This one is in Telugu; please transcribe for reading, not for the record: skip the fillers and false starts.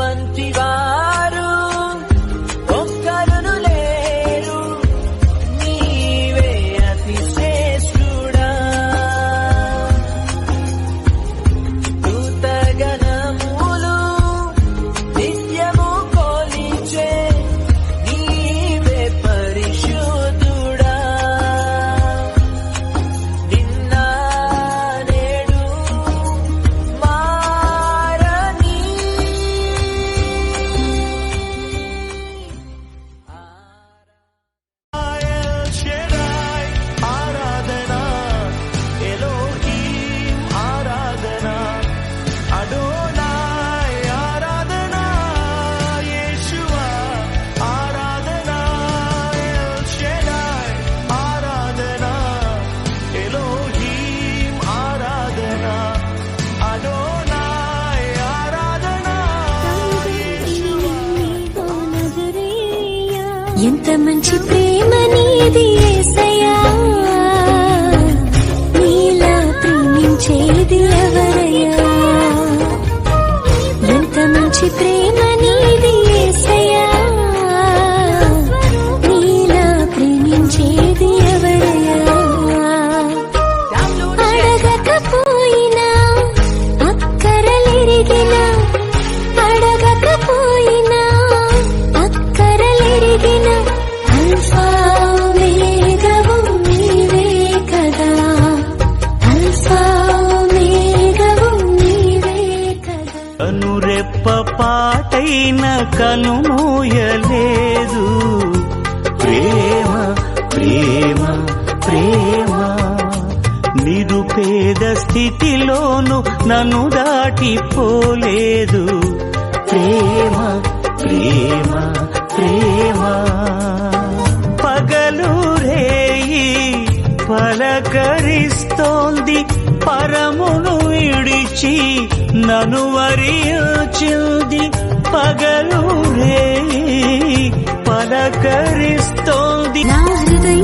వంటి వారు ఒక్కరును లేరు, నీవే అతి శ్రేష్ఠుడా. దూతగణములు నిత్యము కొలిచే నీవే పరిశుద్ధుడా. నిన్న నేడు మారని ఆరాధన, ఎలోహీం ఆరాధన, అడోనాయ్ ఆరాధన, యేషువా ఆరాధన, ఎల్ షెడాయ్ ఆరాధన, ఎలోహీం ఆరాధన, అడోనాయ్ ఆరాధన, యేషువా. ఎంత మంచి ప్రేమ నీది యేసయ్యా, నీలా ప్రేమించేది ఎవరయ్యా. ఎంత మంచి ప్రేమ నీది యేసయ్యా, నీలా ప్రేమించేది ఎవరయ్యా. అడగకపోయినా అక్కరలెరిగినా, అడగకపోయినా అక్కరలెరిగిన అల్ఫా ఓమేగావు నీవే కదా, అల్ఫా ఓమేగావు నీవే కదా. కనురెప్ప పాటైన కనుమూయలేదు, ప్రేమ ప్రేమ ప్రేమ. నిరుపేద స్థితిలోను నన్ను దాటిపోలేదు, ప్రేమ ప్రేమ ప్రేమ. పగలు రేయి పలకరిస్తోంది, పరమును విడిచి నన్ను వరించింది. పగలు రేయి పలకరిస్తోంది, నా హృదయ